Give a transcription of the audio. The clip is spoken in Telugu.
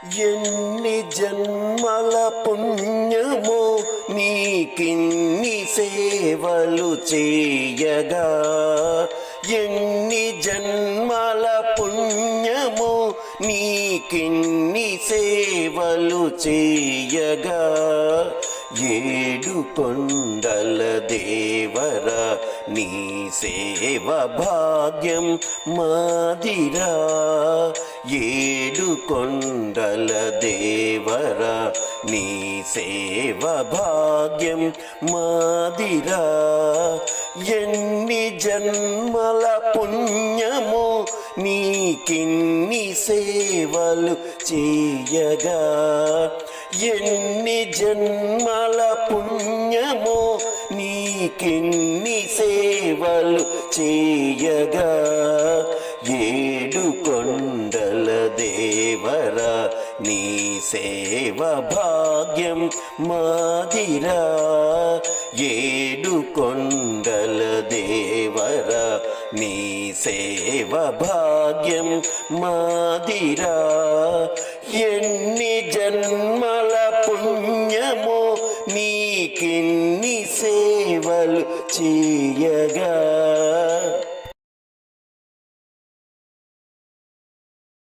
ఎన్ని జన్మల పుణ్యమో నీకిన్ని సేవలు చేయగా, ఎన్ని జన్మల పుణ్యమో నీకిన్ని సేవలు చేయగా, ఏడు కొండల దేవరా నీ సేవ భాగ్యం మాదిరా. ఏడు కొండల దేవరా నీ సేవ భాగ్యం మాదిరా. ఎన్ని జన్మల పుణ్యమో నీకిన్ని సేవలు చేయగా, ఎన్ని జన్మల పుణ్యమో నీకిన్ని సేవలు చేయగా, ఏడు కొండల దేవరా నీ సేవ భాగ్యం మాదిరా. ఏడు కొండల దేవరా నీ సేవ భాగ్యం మాదిరా. ఎన్ని జన్మల పుణ్యమో నీకిన్ని సేవలు చేయగా.